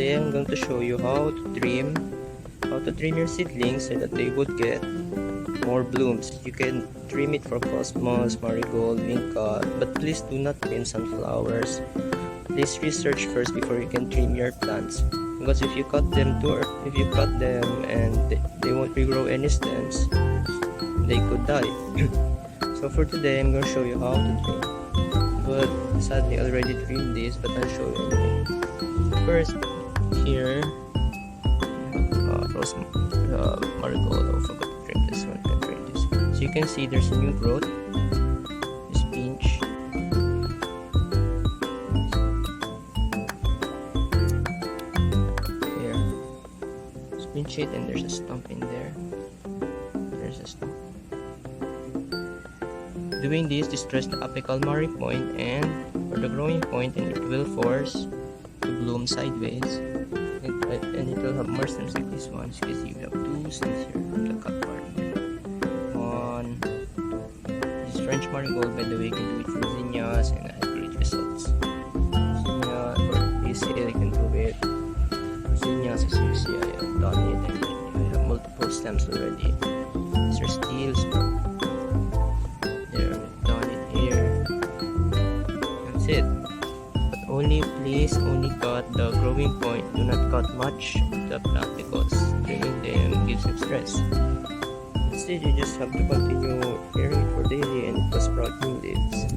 today I'm going to show you how to trim your seedlings so that they would get more blooms. You can trim it for cosmos, marigold, vinca, but please do not trim sunflowers. Please research first before you can trim your plants, because if you cut them and they won't regrow any stems, they could die. So for today I'm going to show you how to trim, but sadly I already trimmed this, but I'll show you anyway. First, here rose marigold. I forgot to trim this one. So you can see there's a new growth. Just pinch. Here, just pinch it, and there's a stump in there. There's a stump. Doing this destroys the apical mari point and for the growing point, and it will force to bloom sideways, and it will have more stems like this one. So you have two stems here from the cut part. One, this French marigold, by the way, you can do it for zinnias and I had great results. Zinnia or basil, you can do it for zinnias. As you see, I have done it and I have multiple stems already. These are steels. There, I've done it here. That's it. Only please cut the growing point. Do not cut much of the plant because trimming them gives them stress. Instead, you just have to continue caring it for daily and it will sprout new leaves.